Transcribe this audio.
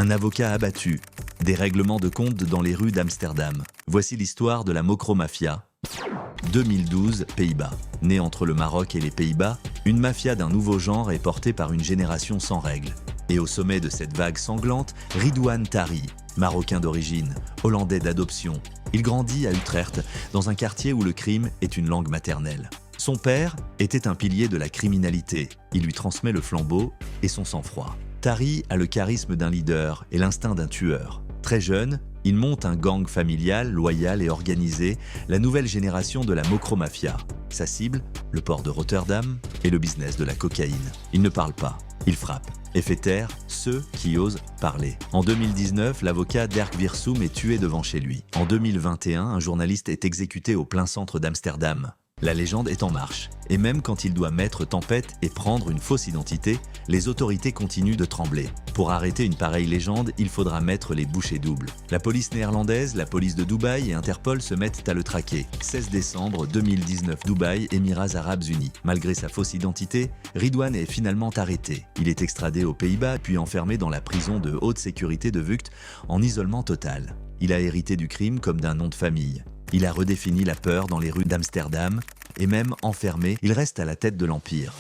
Un avocat abattu. Des règlements de compte dans les rues d'Amsterdam. Voici l'histoire de la Mokromafia. 2012, Pays-Bas. Née entre le Maroc et les Pays-Bas, une mafia d'un nouveau genre est portée par une génération sans règles. Et au sommet de cette vague sanglante, Ridouane Tari, marocain d'origine, hollandais d'adoption. Il grandit à Utrecht, dans un quartier où le crime est une langue maternelle. Son père était un pilier de la criminalité. Il lui transmet le flambeau et son sang-froid. Tari a le charisme d'un leader et l'instinct d'un tueur. Très jeune, il monte un gang familial, loyal et organisé, la nouvelle génération de la Mokromafia. Sa cible, le port de Rotterdam et le business de la cocaïne. Il ne parle pas, il frappe et fait taire ceux qui osent parler. En 2019, l'avocat Dirk Wiersum est tué devant chez lui. En 2021, un journaliste est exécuté au plein centre d'Amsterdam. La légende est en marche, et même quand il doit mettre tempête et prendre une fausse identité, les autorités continuent de trembler. Pour arrêter une pareille légende, il faudra mettre les bouchées doubles. La police néerlandaise, la police de Dubaï et Interpol se mettent à le traquer. 16 décembre 2019, Dubaï, Émirats Arabes Unis. Malgré sa fausse identité, Ridouane est finalement arrêté. Il est extradé aux Pays-Bas, puis enfermé dans la prison de haute sécurité de Vught en isolement total. Il a hérité du crime comme d'un nom de famille. Il a redéfini la peur dans les rues d'Amsterdam et même enfermé, il reste à la tête de l'empire.